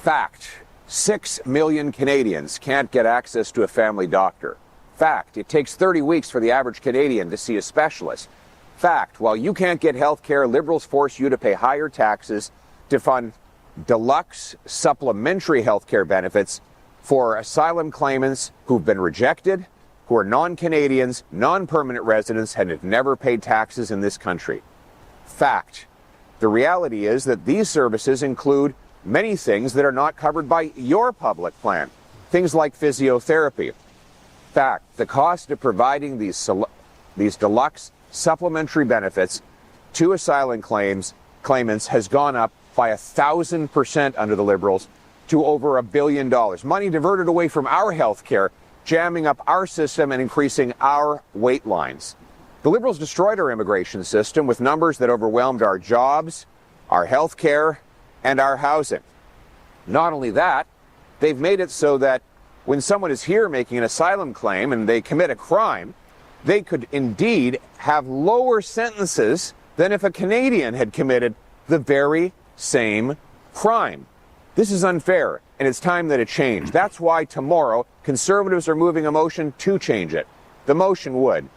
Fact, 6 million Canadians can't get access to a family doctor. Fact, it takes 30 weeks for the average Canadian to see a specialist. Fact, while you can't get health care, Liberals force you to pay higher taxes to fund deluxe supplementary health care benefits for asylum claimants who've been rejected, who are non-Canadians, non-permanent residents, and have never paid taxes in this country. Fact, the reality is that these services include many things that are not covered by your public plan, things like physiotherapy. Fact, the cost of providing these deluxe supplementary benefits to asylum claimants has gone up by 1,000% under the Liberals to over $1 billion. Money diverted away from our health care, jamming up our system and increasing our wait lines. The Liberals destroyed our immigration system with numbers that overwhelmed our jobs, our health care, and our housing. Not only that, they've made it so that when someone is here making an asylum claim and they commit a crime, they could indeed have lower sentences than if a Canadian had committed the very same crime. This is unfair, and it's time that it changed. That's why tomorrow, Conservatives are moving a motion to change it. The motion would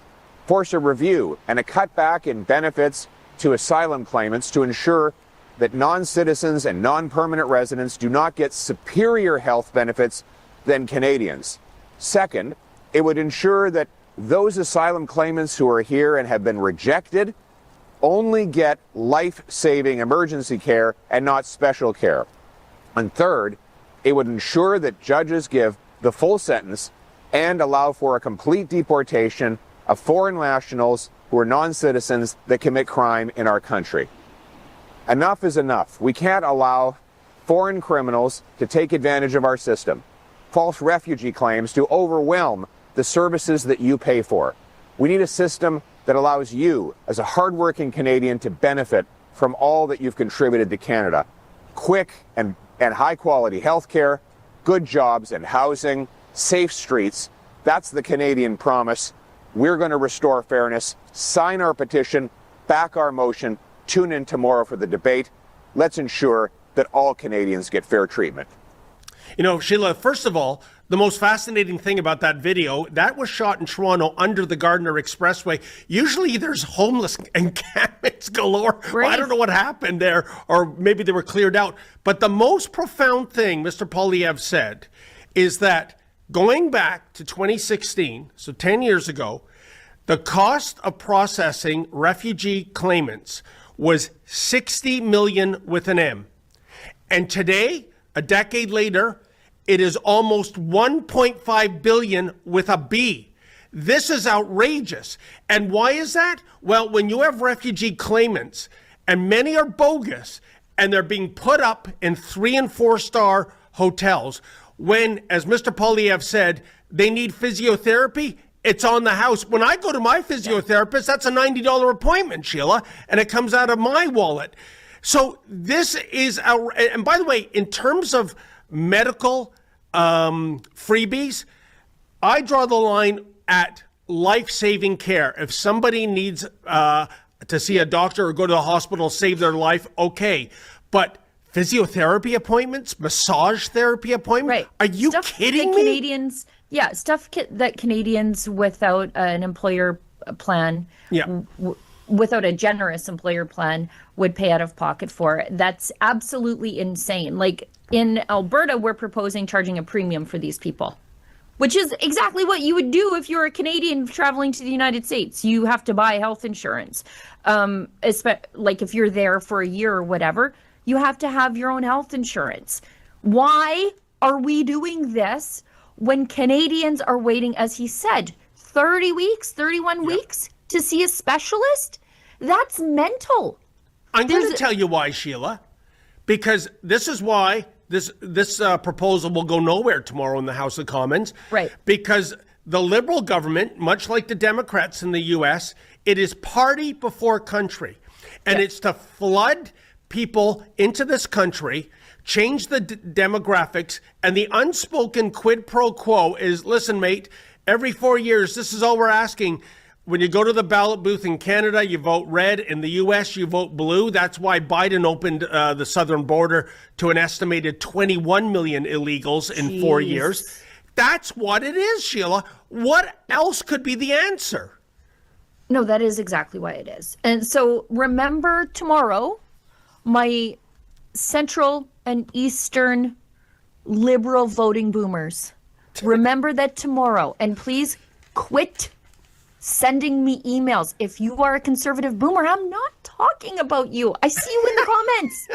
force a review and a cutback in benefits to asylum claimants to ensure that non-citizens and non-permanent residents do not get superior health benefits than Canadians. Second, it would ensure that those asylum claimants who are here and have been rejected only get life-saving emergency care and not special care. And third, it would ensure that judges give the full sentence and allow for a complete deportation of foreign nationals who are non-citizens that commit crime in our country. Enough is enough. We can't allow foreign criminals to take advantage of our system, false refugee claims to overwhelm the services that you pay for. We need a system that allows you, as a hardworking Canadian, to benefit from all that you've contributed to Canada. Quick and high-quality health care, good jobs and housing, safe streets. That's the Canadian promise. We're going to restore fairness. Sign our petition, back our motion, tune in tomorrow for the debate. Let's ensure that all Canadians get fair treatment. You know, Sheila, first of all, the most fascinating thing about that video, that was shot in Toronto under the Gardiner Expressway. Usually there's homeless encampments galore. Right. Well, I don't know what happened there, or maybe they were cleared out. But the most profound thing Mr. Poilievre said is that going back to 2016, so 10 years ago, the cost of processing refugee claimants was 60 million with an M. And today, a decade later, it is almost 1.5 billion with a B. This is outrageous. And why is that? Well, when you have refugee claimants, and many are bogus, and they're being put up in 3- and 4-star hotels, when, as Mr. Poilievre said, they need physiotherapy, it's on the house. When I go to my physiotherapist, that's a $90 appointment, Sheila, and it comes out of my wallet. So this is our, and by the way, in terms of medical freebies, I draw the line at life-saving care. If somebody needs to see a doctor or go to the hospital, save their life, okay. But physiotherapy appointments, massage therapy appointments, right. Are you kidding me? Canadians, yeah, stuff that Canadians without an employer plan, without a generous employer plan, would pay out of pocket for. That's absolutely insane. Like in Alberta, we're proposing charging a premium for these people, which is exactly what you would do if you're a Canadian traveling to the United States. You have to buy health insurance. Like if you're there for a year or whatever, you have to have your own health insurance. Why are we doing this when Canadians are waiting, as he said, 30 weeks, 31 weeks to see a specialist? That's mental. I'm going to tell you why, Sheila, because this is why this proposal will go nowhere tomorrow in the House of Commons. Right. Because the Liberal government, much like the Democrats in the U.S., it is party before country. And it's to flood people into this country, change the demographics, and the unspoken quid pro quo is, listen, mate, every 4 years, this is all we're asking. When you go to the ballot booth in Canada, you vote red. In the U.S., you vote blue. That's why Biden opened the southern border to an estimated 21 million illegals in 4 years. That's what it is, Sheila. What else could be the answer? No, that is exactly why it is. And so remember tomorrow, my Central and Eastern liberal voting boomers. Remember that tomorrow. And please quit sending me emails. If you are a conservative boomer, I'm not talking about you. I see you in the comments.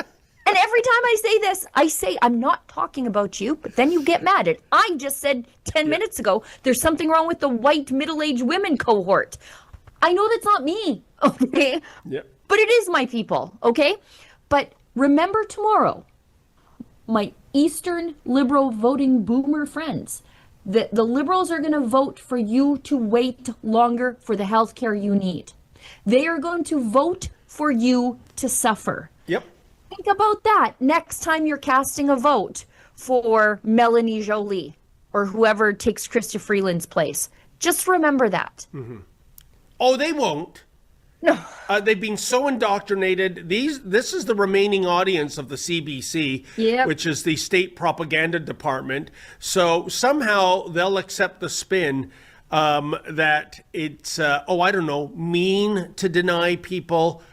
And every time I say this, I say I'm not talking about you, but then you get mad. And I just said 10 minutes ago, there's something wrong with the white middle-aged women cohort. I know that's not me, okay? Yep. But it is my people, okay? But remember tomorrow, my Eastern liberal voting boomer friends, the liberals are going to vote for you to wait longer for the health care you need. They are going to vote for you to suffer. Yep. Think about that next time you're casting a vote for Melanie Joly or whoever takes Chrystia Freeland's place. Just remember that. Mm-hmm. Oh, they won't. No. They've been so indoctrinated. This is the remaining audience of the CBC, which is the state propaganda department. So somehow they'll accept the spin that it's, mean to deny people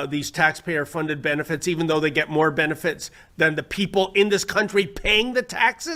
these taxpayer-funded benefits, even though they get more benefits than the people in this country paying the taxes.